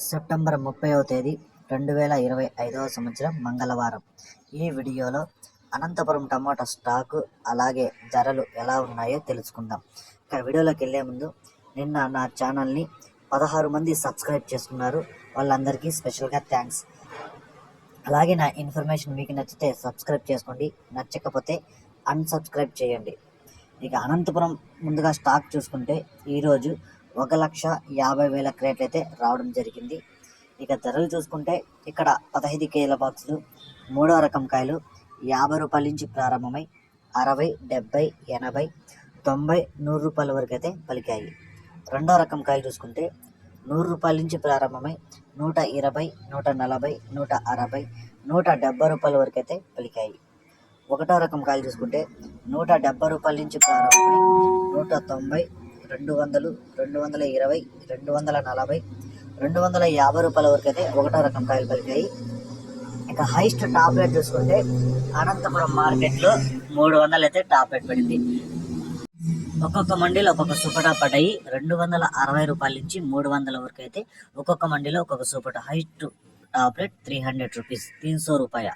September 30వ తేదీ 2025వ సంవత్సరం మంగళవారం. ఈ వీడియోలో అనంతపురం టమాటా స్టాకు అలాగే ధరలు ఎలా ఉన్నాయో తెలుసుకుందాం. ఇక వీడియోలోకి వెళ్ళే ముందు నిన్న నా ఛానల్ని 16 మంది సబ్స్క్రైబ్ చేసుకున్నారు. వాళ్ళందరికీ స్పెషల్గా థ్యాంక్స్. అలాగే నా ఇన్ఫర్మేషన్ మీకు నచ్చితే సబ్స్క్రైబ్ చేసుకోండి, నచ్చకపోతే అన్సబ్స్క్రైబ్ చేయండి. ఇక అనంతపురం ముందుగా స్టాక్ చూసుకుంటే ఈరోజు 1,50,000 క్రేట్లు అయితే రావడం జరిగింది. ఇక ధరలు చూసుకుంటే ఇక్కడ 15 కేజీల బాక్సులు, మూడో రకం కాయలు 50 రూపాయల నుంచి ప్రారంభమై 60, 70, 80, 90, 100 రూపాయల వరకు అయితే పలికాయి. రెండో రకం కాయలు చూసుకుంటే 100 రూపాయల నుంచి ప్రారంభమై 120, 140, 160, 170 రూపాయల వరకు అయితే పలికాయి. ఒకటో రకం కాయలు చూసుకుంటే 170 రూపాయల నుంచి ప్రారంభమై 190, 200, 220, 240, 250 రూపాయల వరకు అయితే ఒకటో రకం కాయలు పలికాయి. ఇక హైయెస్ట్ టాప్ రేట్ చూసుకుంటే అనంతపురం మార్కెట్లో 300 అయితే టాప్ రేట్ పడింది. ఒక్కొక్క మండీలో ఒక్కొక్క సూపర్ పడ్డాయి. 260 రూపాయల నుంచి 300 వరకు అయితే ఒక్కొక్క మండీలో ఒక్కొక్క super. Highest top rate 300 rupees, 300 రూపాయ.